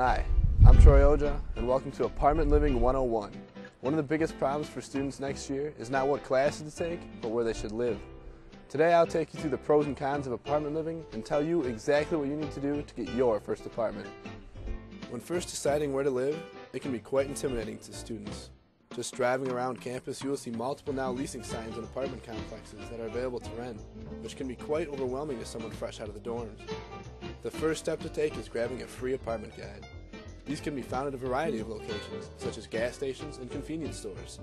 Hi, I'm Troy Oja, and welcome to Apartment Living 101. One of the biggest problems for students next year is not what classes to take, but where they should live. Today I'll take you through the pros and cons of apartment living and tell you exactly what you need to do to get your first apartment. When first deciding where to live, it can be quite intimidating to students. Just driving around campus, you will see multiple now leasing signs in apartment complexes that are available to rent, which can be quite overwhelming to someone fresh out of the dorms. The first step to take is grabbing a free apartment guide. These can be found at a variety of locations, such as gas stations and convenience stores.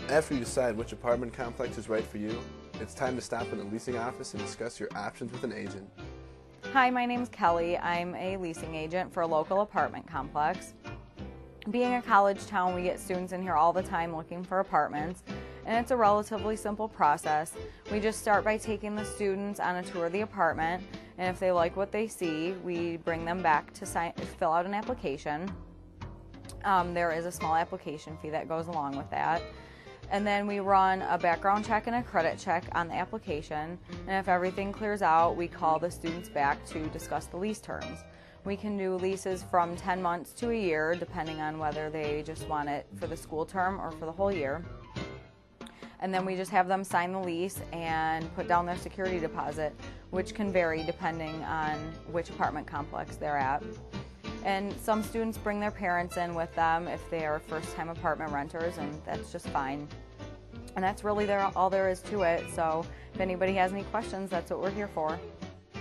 After you decide which apartment complex is right for you, it's time to stop in the leasing office and discuss your options with an agent. Hi, my name's Kelly. I'm a leasing agent for a local apartment complex. Being a college town, we get students in here all the time looking for apartments, and it's a relatively simple process. We just start by taking the students on a tour of the apartment, and if they like what they see, we bring them back to fill out an application. There is a small application fee that goes along with that. And then we run a background check and a credit check on the application, and if everything clears out, we call the students back to discuss the lease terms. We can do leases from 10 months to a year, depending on whether they just want it for the school term or for the whole year. And then we just have them sign the lease and put down their security deposit, which can vary depending on which apartment complex they're at. And some students bring their parents in with them if they are first-time apartment renters, and that's just fine. And that's really all there is to it, so if anybody has any questions, that's what we're here for.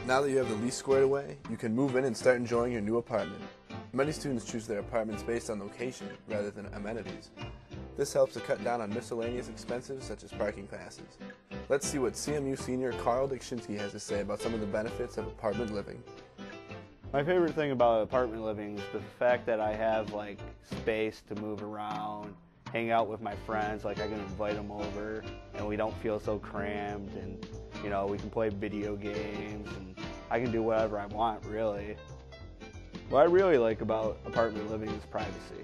Now that you have the lease squared away, you can move in and start enjoying your new apartment. Many students choose their apartments based on location rather than amenities. This helps to cut down on miscellaneous expenses such as parking passes. Let's see what CMU senior Karol Dyksinski has to say about some of the benefits of apartment living. My favorite thing about apartment living is the fact that I have space to move around, hang out with my friends, I can invite them over and we don't feel so crammed, and we can play video games and I can do whatever I want, really. What I really like about apartment living is privacy.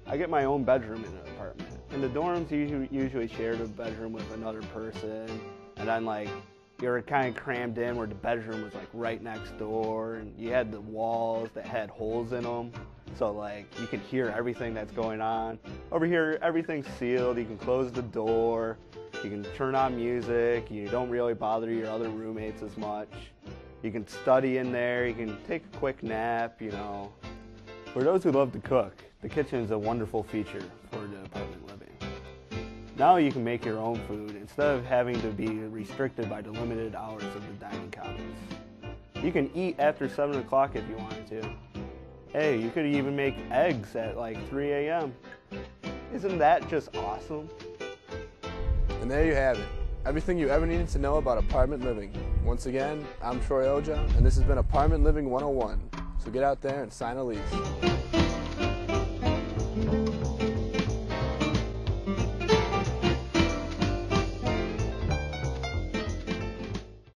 I get my own bedroom in an apartment. In the dorms, you usually share the bedroom with another person, and then you're kind of crammed in where the bedroom was right next door, and you had the walls that had holes in them, so you could hear everything that's going on. Over here, everything's sealed. You can close the door, you can turn on music, you don't really bother your other roommates as much. You can study in there, you can take a quick nap, For those who love to cook, the kitchen is a wonderful feature for the apartment living. Now you can make your own food instead of having to be restricted by the limited hours of the dining commons. You can eat after 7 o'clock if you wanted to. Hey, you could even make eggs at 3 a.m. Isn't that just awesome? And there you have it. Everything you ever needed to know about apartment living. Once again, I'm Troy Oja, and this has been Apartment Living 101. So get out there and sign a lease.